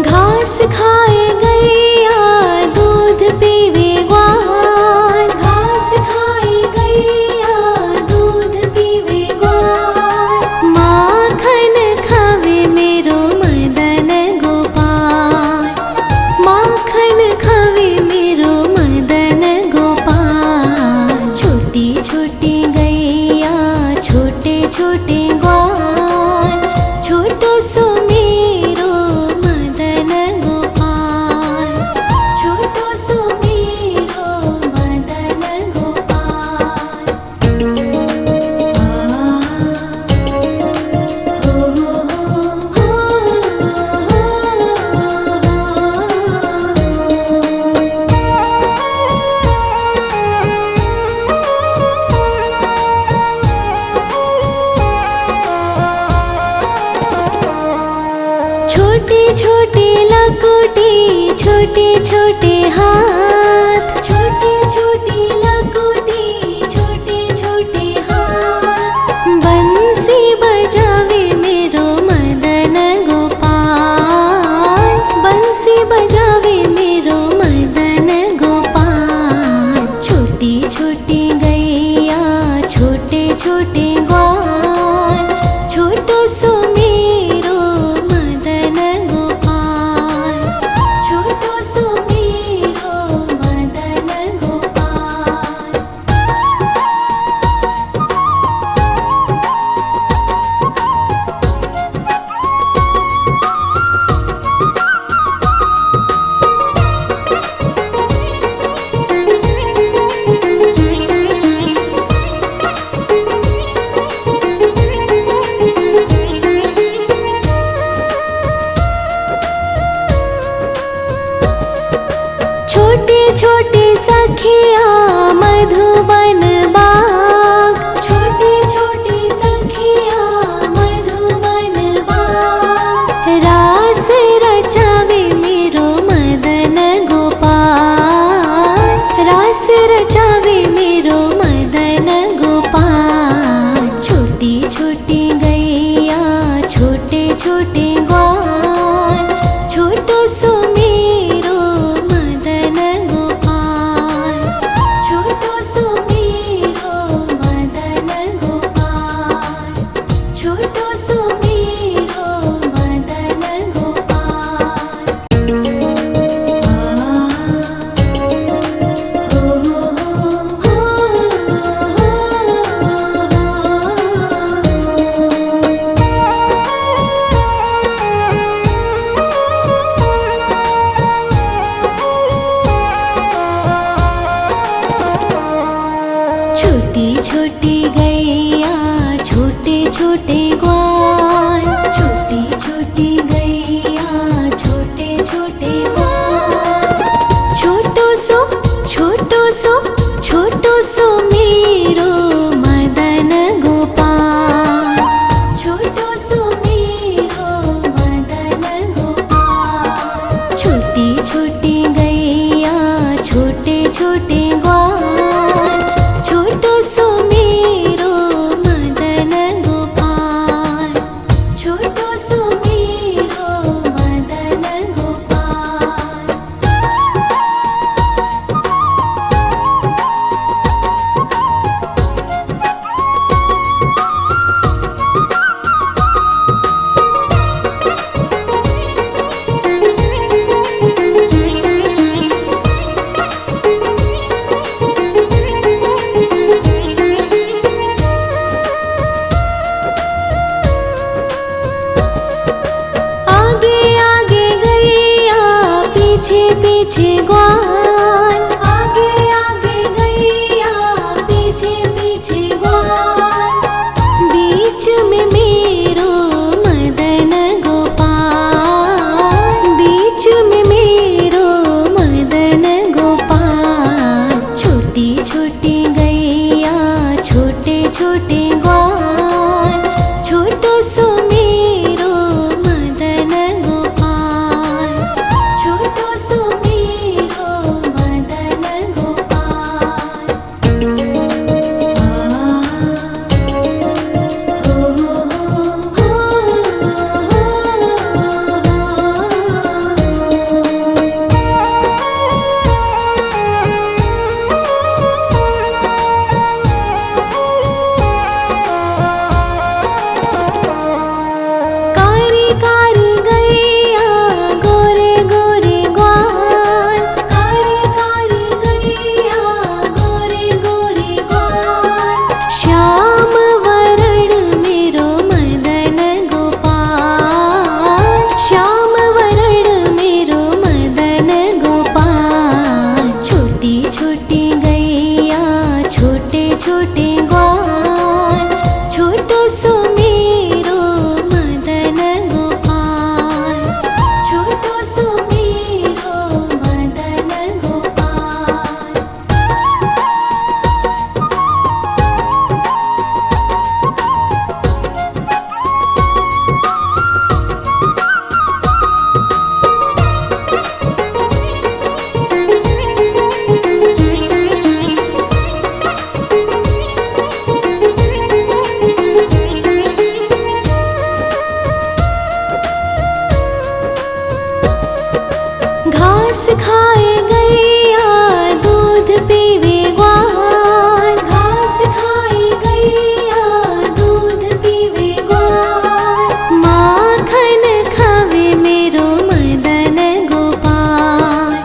घास खाए गैया दूध पीवे ग्वाल, घास खाए गैया दूध पीवे ग्वाल। माखन खावे मेरो मदन गोपाल, माखन खावे मेरो मदन गोपाल। छोटी छोटी गैया छोटे छोटे ग्वाल, छोटो सो मेरो मदन गोपाल, छोटो सो मेरो मदन गोपाल। छोटी छोटी लकोटी छोटे छोटे हाथ, छोटी छोटी लकोटी छोटे छोटे हाथ। बंसी बजावे मेरो मदन गोपाल, बंसी बजावे मेरो मदन गोपाल। छोटी छोटी गैया छोटे छोटे ग्वाल, छोटो सो मेरो मदन गोपाल, छोटो सो मेरो मदन गोपाल। छोटे छोटे सखिया मधुबन बाग, छोटे छोटे सखिया मधुबन बाग। रास रचावे मेरो मदन गोपाल, रास रचावे मेरो मदन गोपाल। छोटी छोटी गैया छोटे छोटे ग्वाल, छोटो सो मेरो मदन गोपाल, छोटो सो मेरो मदन गोपाल, छोटो सो मेरो मदन गोपाल। छोटी छोटी गैया छोटे छोटे ग्वाल, छोटी छोटी गैया छोटे छोटे ग्वाल। छोटो सो छोटो सो छोटो सो मेरो मदन गोपाल, छोटो सो मेरो मदन गोपाल। छोटी छोटी गैया छोटे छोटे ग्वाल, छोटो सो मेरो मदन गोपाल, छोटो सो मेरो मदन गोपाल। आगे आगे गैया पीछे पीछे ग्वाल, आगे आगे गैया पीछे पीछे ग्वाल। बीच में मेरो मदन गोपाल, बीच में मेरो मदन गोपाल। छोटी छोटी गैया छोटे छोटे ग्वाल, छोटो सो मेरो मदन गोपाल, छोटो सो मेरो घास खाए गैया दूध पीवे ग्वाल, घास खाए गैया दूध पीवे ग्वाल, माखन खावे मेरो मदन गोपाल,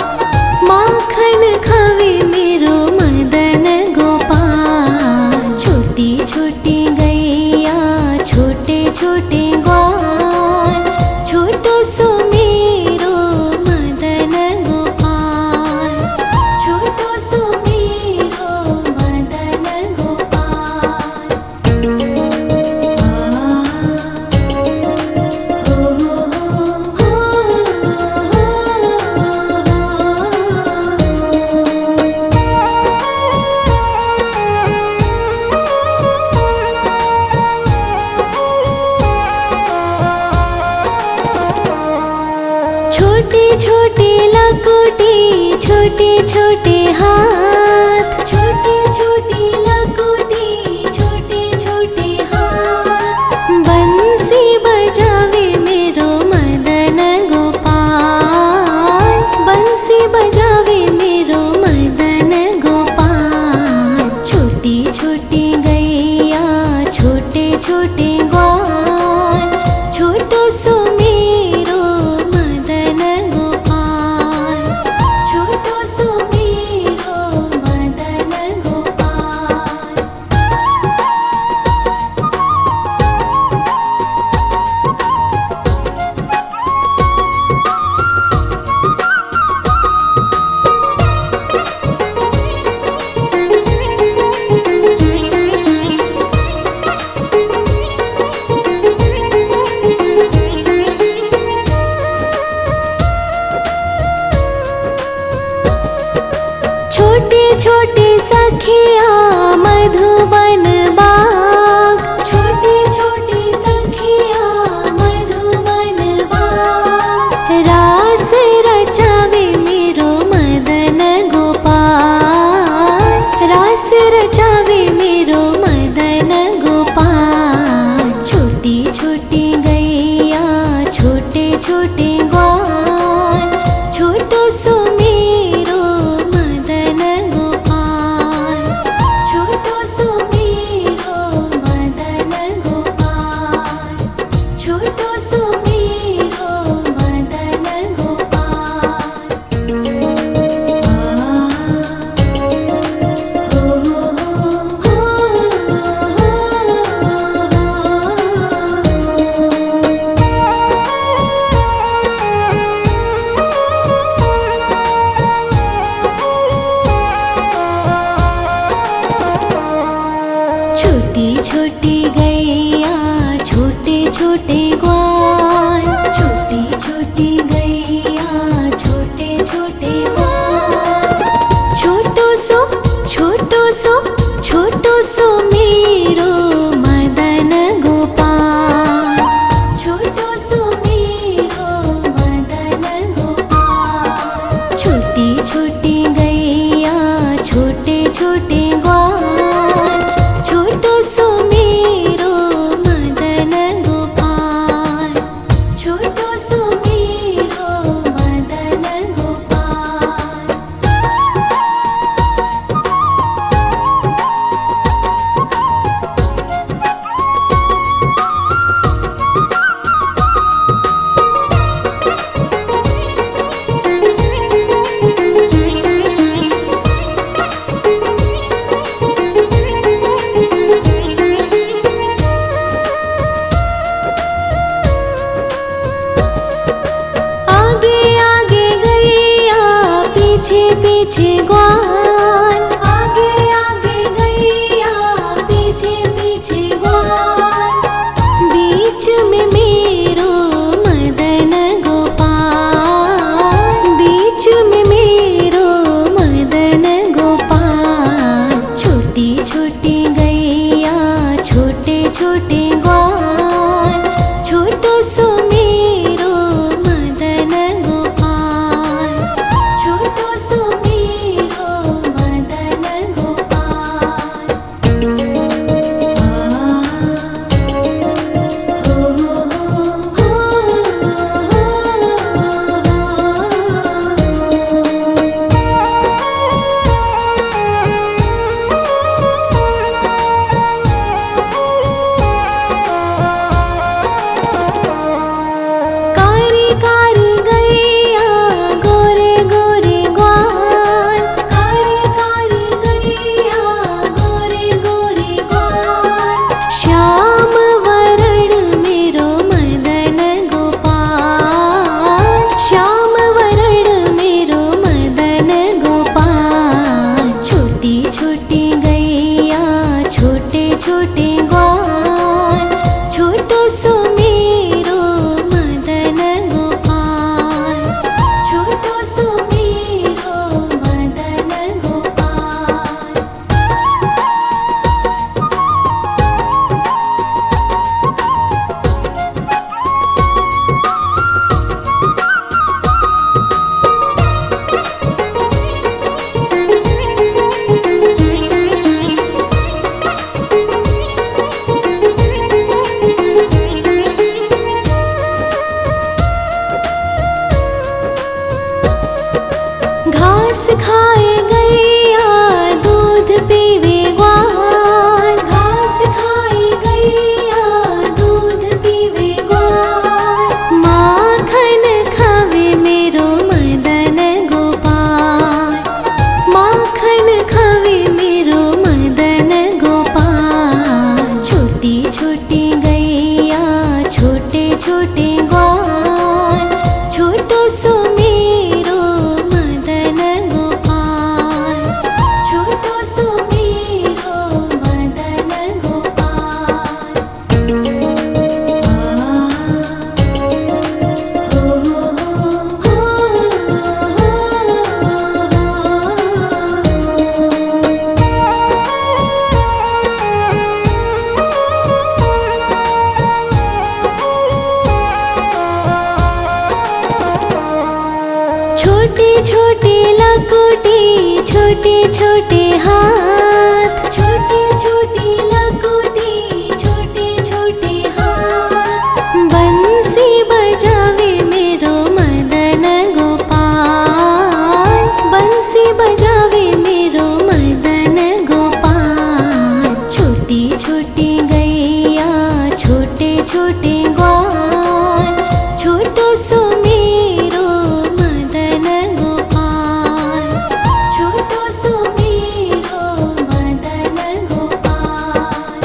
माखन खावे मेरो मदन गोपाल। छोटी छोटी गैया छोटे छोटे ग्वाल, छोटो सो मेरो मदन गोपाल, छोटो सो मेरो मदन गोपाल। छोटे छोटे लकोटी छोटे छोटे हाथ, छोटे छोटे लकोटी छोटे छोटे हाथ, बंसी बजावे मेरो मदन गोपाल, बंसी बजावे मेरो मदन गोपाल। छोटी छोटी गैया छोटे छोटे ग्वाल, छोटो सो मेरो मदन गोपाल, छोटो सो मेरो मदन गोपाल। छोटे छोटे सखिया मधुबन बाग, छोटे छोटे सखिया मधुबन बाग, रास रचावे मेरो मदन गोपाल, रास रचावे मेरो मदन गोपाल। छोटी छोटी गैया छोटे छोटे ग्वाल, छोटो सो मेरो मदन गोपाल, छोटो सो मेरो मदन गोपाल, छोटो सो मेरो मदन गोपाल। छोटी छोटी गैया छोटे छोटे ग्वाल, छोटी छोटी गैया छोटे छोटे ग्वाल, छोटो सो छोटो सो छोटो सो मेरो मदन गोपाल, छोटो सो मेरो मदन गोपाल। छोटी छोटी गैया छोटे छोटे ग्वाल, छोटो सो मेरो मदन गोपाल, छोटो सो मेरो मदन गोपाल। आगे आगे गैया पीछे पीछे ग्वाल, आगे आगे गैया पीछे पीछे ग्वाल, बीच में मेरो मदन गोपाल, बीच में मेरो मदन गोपाल। छोटी छोटी गैया छोटे छोटे ग्वाल, छोटो सो मेरो मदन गोपाल, छोटो सो मेरो छोटे छोटे लकोटे छोटे छोटे हाथ, छोटे छोटे लकोटे छोटे छोटे हाथ। बंसी बजावे मेरो मदन गोपाल, बंसी बजावे मेरो मदन गोपाल। छोटी छोटी गैया छोटे छोटे ग्वाल, छोटो सो मेरो मदन गोपाल, छोटो सो मेरो मदन गोपाल।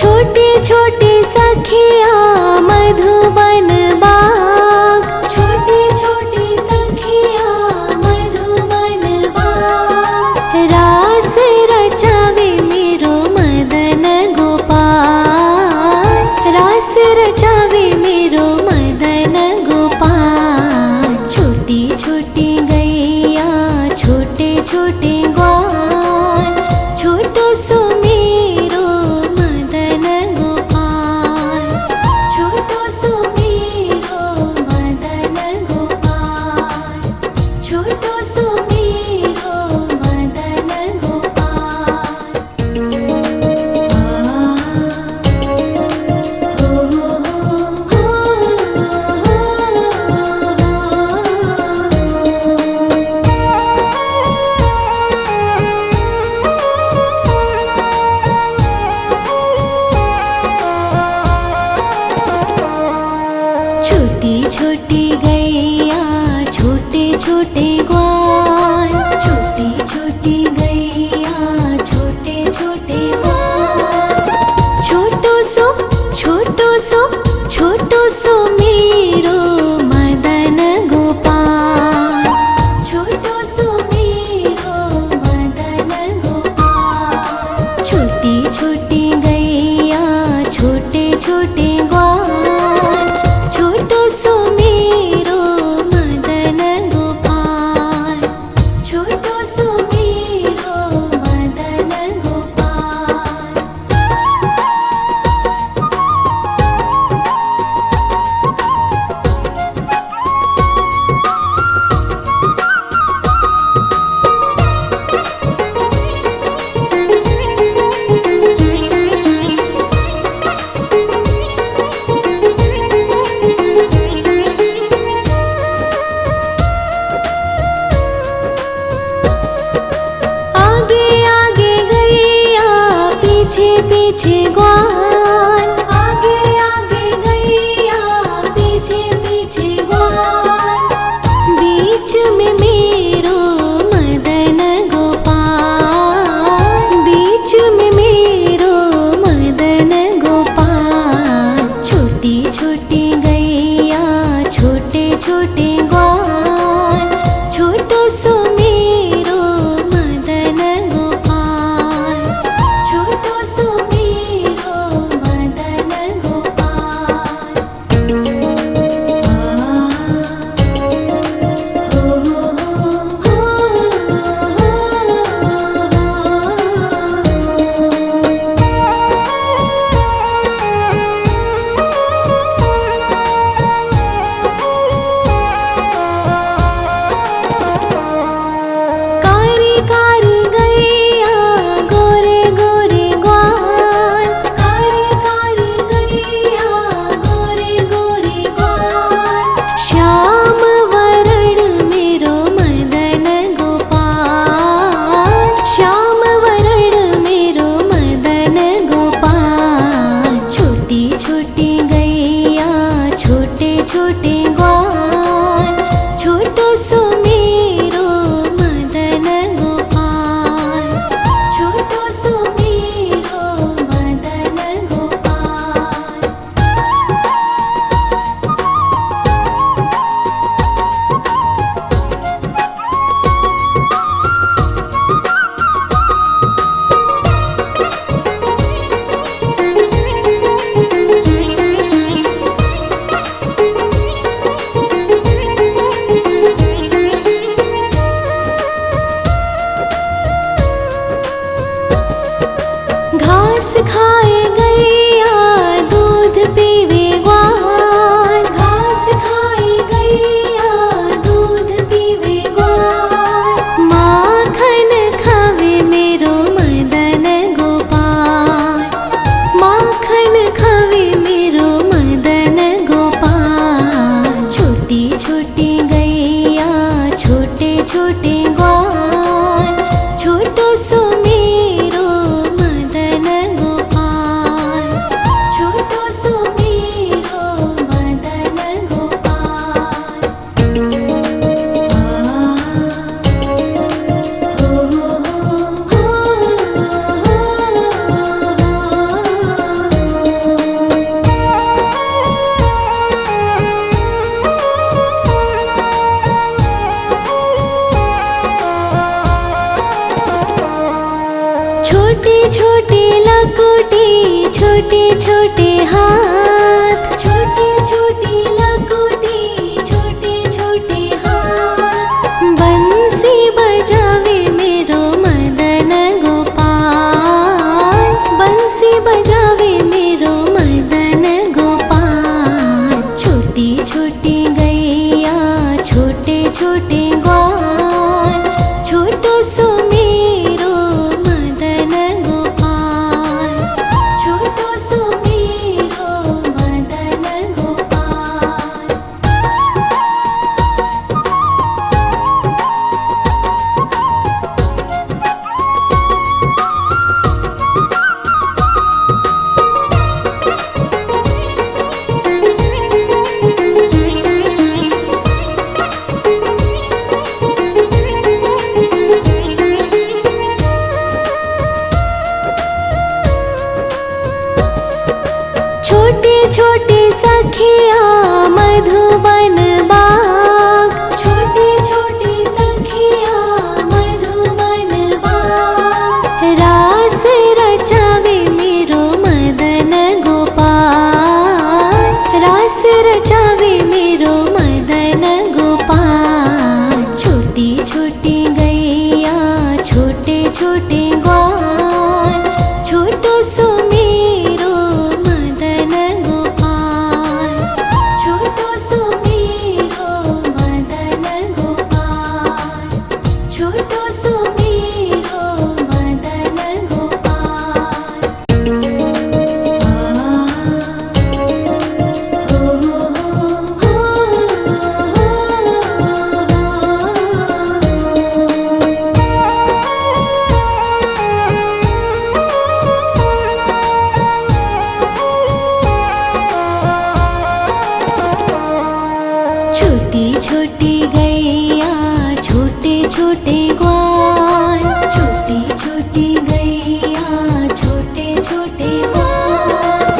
छोटे छोटे सखिया मधुबन बाग, छोटे छोटे सखिया मधुबन बाग। रास रचावे मेरो मदन गोपाल, रास रचावे मेरो मदन गोपाल। छोटी छोटी गैया छोटे छोटे ग्वाल, छोटो सो मेरो मदन गोपाल, छोटो सो मेरो मदन गोपाल, छोटो सो मेरो मदन गोपाल। छोटी छोटी गैया छोटे छोटे ग्वाल, छोटी छोटी गैया छोटे छोटे ग्वाल। छोटो सो छोटो सो छोटो सो मेरो मदन गोपाल, छोटो सो मेरो मदन गोपाल। छोटी छोटी गैया छोटे छोटे ग्वाल, छोटो सो मेरो मदन गोपाल, छोटो सो मेरो मदन गोपाल। आगे आगे गैया पीछे पीछे ग्वाल, आगे आगे गैया पीछे पीछे ग्वाल। बीच में मेरो मदन गोपाल, बीच में मेरो मदन गोपाल। छोटी छोटी गैया छोटे छोटे ग्वाल, छोटो सो मेरो मदन गोपाल, छोटो सो मेरो छोटी लकुटी छोटे छोटे हाथ, छोटी छोटी लकुटी छोटे छोटे हाथ। बंसी बजावे मेरो मदन गोपाल, बंसी बजावे मेरो मदन गोपाल। छोटी छोटी गैया छोटे छोटे ग्वाल, छोटो सो मेरो मदन गोपाल, छोटो सो मेरो मदन गोपाल। छोटी छोटी सखिया मधुबन बाग, छोटी छोटी सखिया मधुबन बाग। रास रचावे मेरो मदन गोपाल, रास रचावे मेरो मदन गोपाल। छोटी छोटी गैया छोटे छोटे ग्वाल, छोटो सो मेरो मदन गोपाल, छोटो सो मेरो मदन गोपाल, छोटो सो मेरो मदन गोपाल। छोटी छोटी गैया छोटे छोटे ग्वाल, छोटी छोटी गैया छोटे छोटे ग्वाल।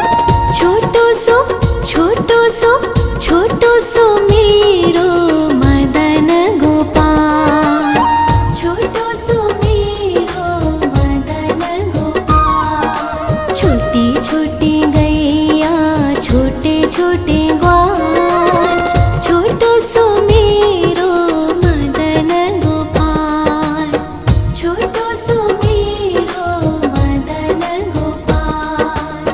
छोटो सो छोटो सो छोटो सो मेरो मदन गोपाल, छोटो सो मेरो मदन गोपाल। छोटी छोटी गैया छोटे छोटे ग्वाल, छोटो सो मेरो मदन गोपाल, छोटो सो मेरो मदन गोपाल।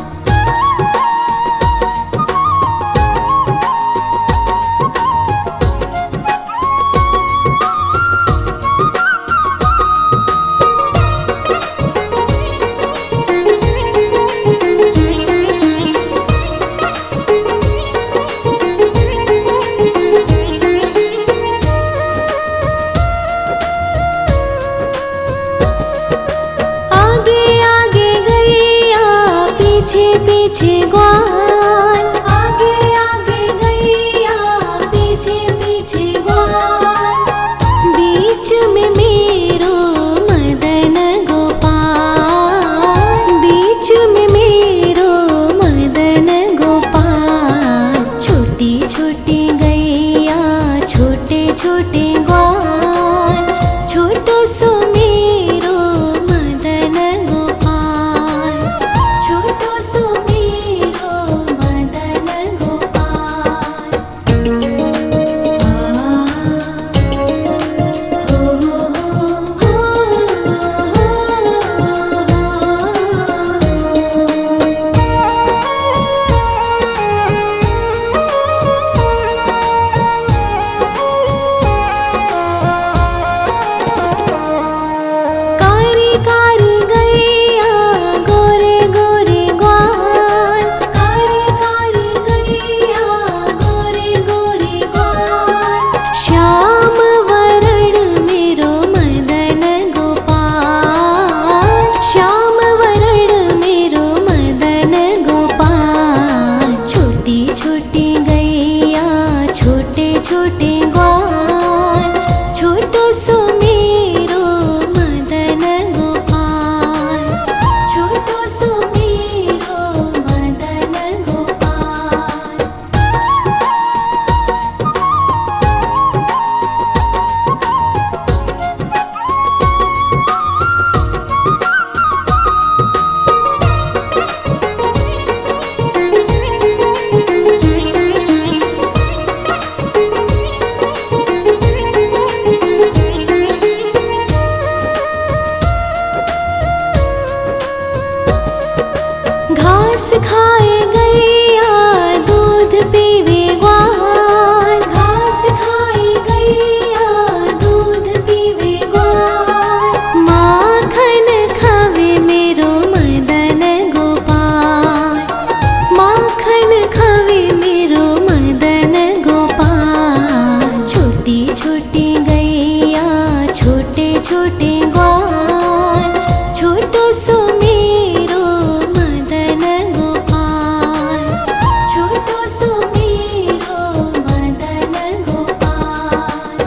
आगे आगे गैया पीछे पीछे ग्वाल, आगे आगे गैया पीछे पीछे ग्वाल। बीच में मेरो मदन गोपाल, बीच में मेरो मदन गोपाल। छोटी छोटी गैया छोटे छोटे ग्वाल, छोटो सो मेरो मदन गोपाल, छोटो सो मेरो खाए गैया दूध पीवे ग्वाल, घास खाए गैया दूध पीवे ग्वाल, माखन खावे मेरो मदन गोपाल, माखन खावे मेरो मदन गोपाल। छोटी छोटी गैया छोटे छोटे ग्वाल, छोटो सो मेरो मदन गोपाल, छोटो सो मेरो मदन गोपाल।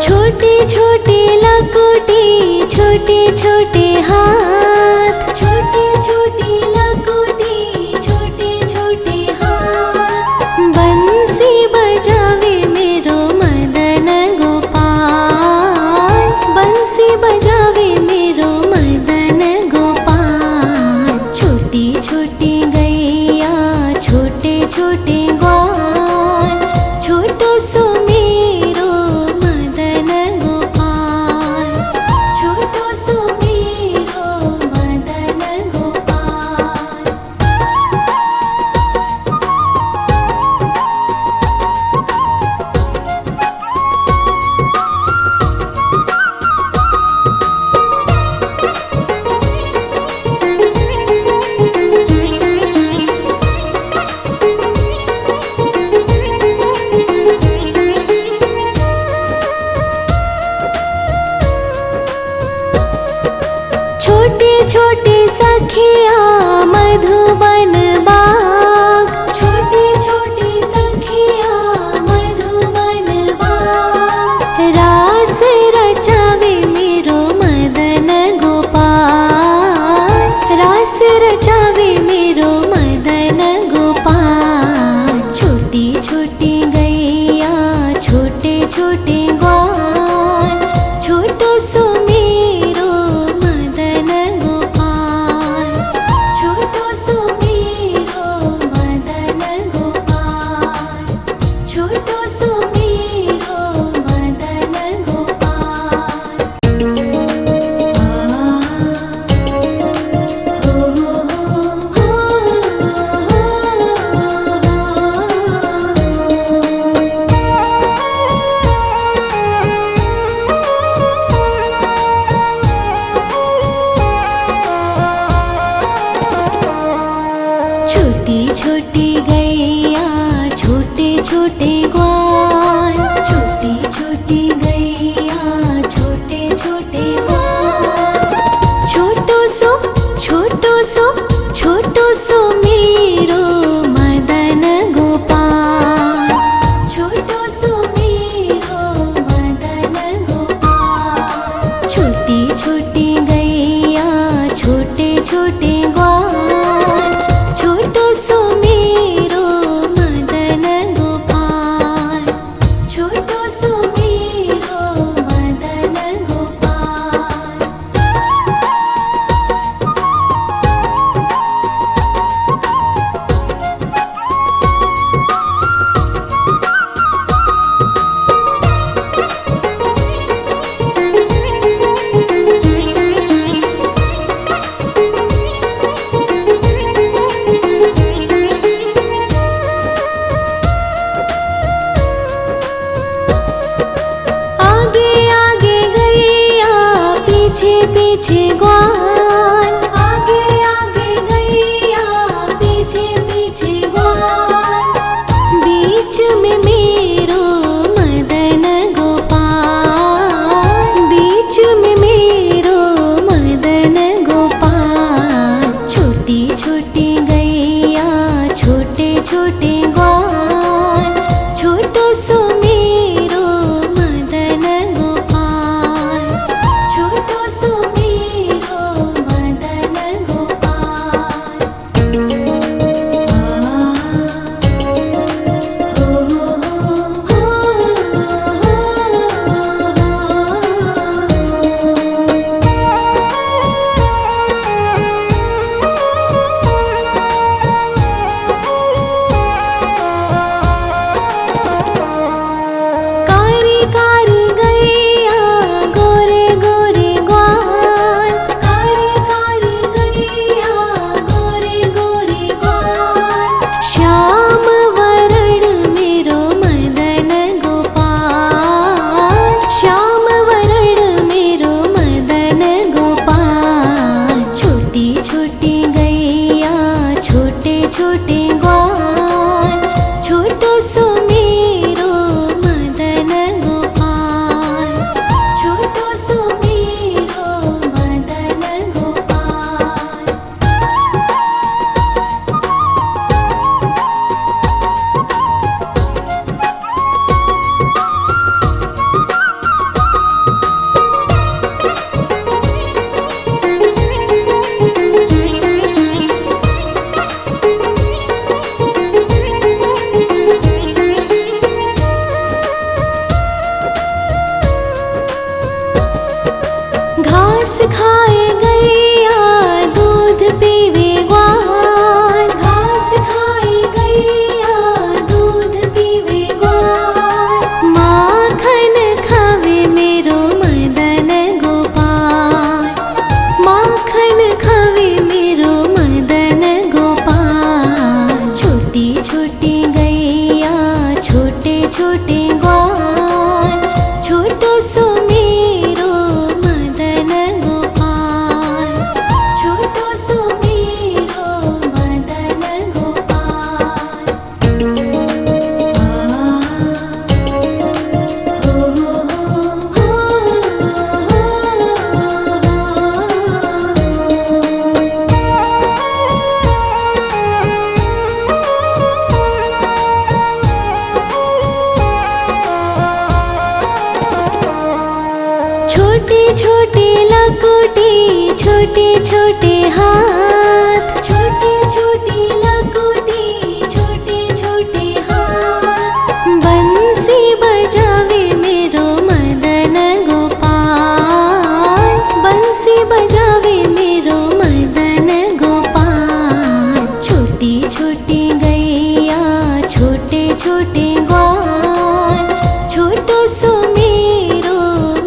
छोटी छोटी लकुटी छोटे छोटे हाथ, छोटी छोटी लकुटी छोटे छोटे हाथ, बंसी बजावे मेरो मदन गोपाल, बंसी बजावे मेरो मदन गोपाल। छोटी छोटी गैया छोटे छोटे ग्वाल, छोटो सो मेरो मदन गोपाल, छोटो सो मेरो मदन गोपाल। छोटे छोटे सखिया मधुबन बाग, छोटे छोटे सखिया मधुबन बाग, रास रचावे मेरो मदन गोपाल, रास रचावे मेरो मदन गोपाल। छोटी छोटी गैया छोटे छोटे ग्वाल, छोटो सो मेरो मदन गोपाल, छोटो सो मेरो मदन गोपाल, छोटो सो मेरो मदन गोपाल। छोटी छोटी गैया छोटे छोटे ग्वाल, छोटी छोटी गैया छोटे छोटे ग्वाल, छोटो सो छोटो सो मेरो मदन गोपाल, छोटो सो मेरो मदन गोपाल। छोटी छोटी गैया छोटे छोटे ग्वाल, छोटो सो मेरो मदन गोपाल, छोटो सो मेरो मदन गोपाल। आगे आगे गैया पीछे पीछे ग्वाल, आगे आगे गैया पीछे पीछे ग्वाल, बीच में मेरो मदन गोपाल, बीच में मेरो मदन गोपाल। छोटी छोटी गैया छोटे छोटे ग्वाल, छोटो सो मेरो मदन गोपाल, छोटो सो मेरो छोटी लकोटी, छोटे छोटे हाथ, छोटी छोटी लकोटी, छोटे छोटे हाथ। बंसी बजावे मेरो मदन गोपाल, बंसी बजावे मेरो मदन गोपाल। छोटी छोटी गैया, छोटे छोटे ग्वाल।